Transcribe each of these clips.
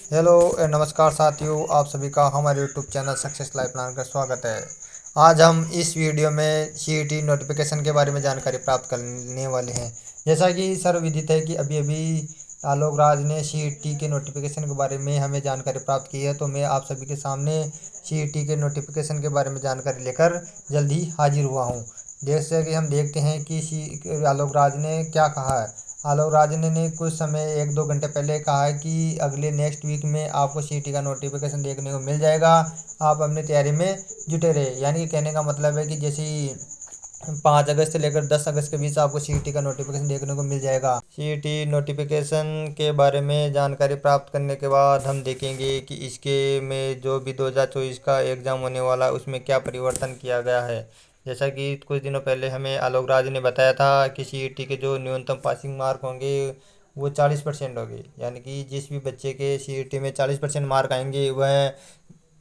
Hello नमस्कार साथियों, आप सभी का हमारे YouTube channel success life plan का स्वागत है। आज हम इस वीडियो में सीईटी नोटिफिकेशन के बारे में जानकारी प्राप्त करने वाले हैं। जैसा कि सर्वविदित है कि अभी अभी आलोक राज ने सीईटी के नोटिफिकेशन के बारे में हमें जानकारी प्राप्त की है, तो मैं आप सभी के सामने सीईटी के नोटिफिकेशन के बारे में जानकारी लेकर जल्द ही हाजिर हुआ हूँ। जैसे कि हम देखते हैं कि आलोक राज ने क्या कहा है। आलोक राज ने कुछ समय 1-2 घंटे पहले कहा है कि अगले नेक्स्ट वीक में आपको सीईटी का नोटिफिकेशन देखने को मिल जाएगा। आप अपनी तैयारी में जुटे रहे। यानी कि कहने का मतलब है कि जैसे ही 5 अगस्त से लेकर 10 अगस्त के बीच आपको सीईटी का नोटिफिकेशन देखने को मिल जाएगा। सीईटी नोटिफिकेशन के बारे में जानकारी प्राप्त करने के बाद हम देखेंगे कि इसके में जो भी 2024 का एग्ज़ाम होने वाला है उसमें क्या परिवर्तन किया गया है। जैसा कि कुछ दिनों पहले हमें आलोक राज ने बताया था कि सीईटी के जो न्यूनतम पासिंग मार्क होंगे वो 40% होंगे। यानी कि जिस भी बच्चे के सीईटी में 40% मार्क आएंगे वह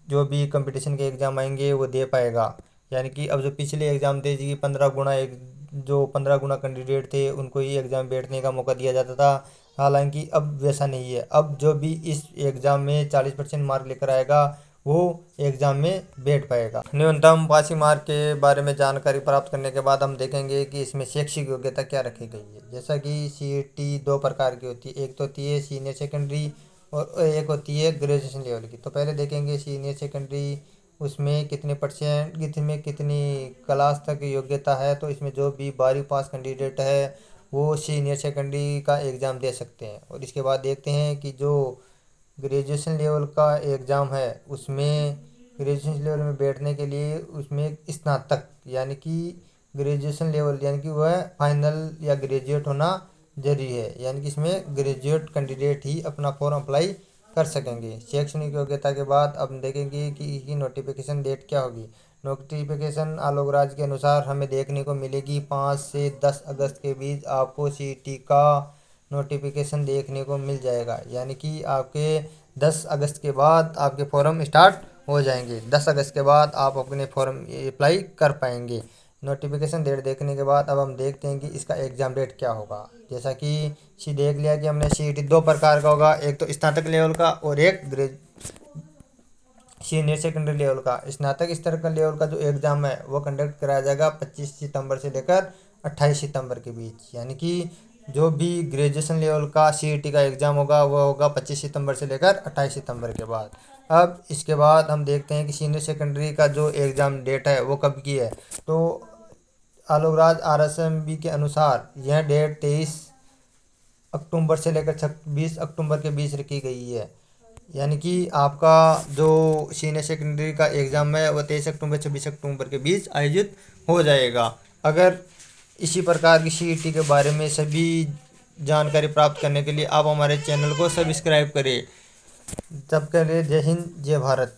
जो भी कंपटीशन के एग्ज़ाम आएंगे वो दे पाएगा। यानी कि अब जो पिछले एग्ज़ाम थे जी 15 गुना एक जो 15 गुना कैंडिडेट थे उनको ही एग्ज़ाम बैठने का मौका दिया जाता था। हालांकि अब वैसा नहीं है। अब जो भी इस एग्ज़ाम में 40% मार्क लेकर आएगा वो एग्ज़ाम में बैठ पाएगा। न्यूनतम पासिंग मार्क के बारे में जानकारी प्राप्त करने के बाद हम देखेंगे कि इसमें शैक्षिक योग्यता क्या रखी गई है। जैसा कि सीईटी 2 प्रकार की होती है, एक तो होती है सीनियर सेकेंडरी और एक होती है ग्रेजुएशन लेवल की। तो पहले देखेंगे सीनियर सेकेंडरी, उसमें कितने परसेंट कितने कितनी क्लास तक योग्यता है। तो इसमें जो भी 12वीं पास कैंडिडेट है वो सीनियर सेकेंडरी का एग्ज़ाम दे सकते हैं। और इसके बाद देखते हैं कि जो ग्रेजुएशन लेवल का एग्ज़ाम है उसमें ग्रेजुएशन लेवल में बैठने के लिए उसमें स्नातक यानी कि ग्रेजुएशन लेवल यानी कि वह फाइनल या ग्रेजुएट होना जरूरी है। यानी कि इसमें ग्रेजुएट कैंडिडेट ही अपना फॉर्म अप्लाई कर सकेंगे। शैक्षणिक योग्यता के बाद अब देखेंगे कि इसकी नोटिफिकेशन डेट क्या होगी। नोटिफिकेशन आलोक राज के अनुसार हमें देखने को मिलेगी 5 से 10 अगस्त के बीच आपको सीईटी का नोटिफिकेशन देखने को मिल जाएगा। यानी कि आपके 10 अगस्त के बाद आपके फॉर्म स्टार्ट हो जाएंगे। 10 अगस्त के बाद आप अपने फॉर्म अप्लाई कर पाएंगे। नोटिफिकेशन डेट देखने के बाद अब हम देखते हैं कि इसका एग्ज़ाम डेट क्या होगा। जैसा कि देख लिया कि हमने सीईटी 2 प्रकार का होगा, एक तो स्नातक लेवल का और एक सीनियर सेकेंडरी लेवल का। स्नातक स्तर का लेवल का जो एग्ज़ाम है वो कंडक्ट कराया जाएगा 25 सितंबर से लेकर 28 सितंबर के बीच। यानी कि जो भी ग्रेजुएशन लेवल का सीईटी का एग्ज़ाम होगा वो होगा 25 सितंबर से लेकर 28 सितंबर के बाद। अब इसके बाद हम देखते हैं कि सीनियर सेकेंडरी का जो एग्ज़ाम डेट है वो कब की है। तो आलोक राज आरएसएमबी के अनुसार यह डेट 23 अक्टूबर से लेकर 26 अक्टूबर के बीच रखी गई है। यानी कि आपका जो सीनियर सेकेंडरी का एग्ज़ाम है वह 23 अक्टूबर 26 अक्टूबर के बीच आयोजित हो जाएगा। अगर इसी प्रकार की सीईटी के बारे में सभी जानकारी प्राप्त करने के लिए आप हमारे चैनल को सब्सक्राइब करें। तब के लिए जय हिंद जय भारत।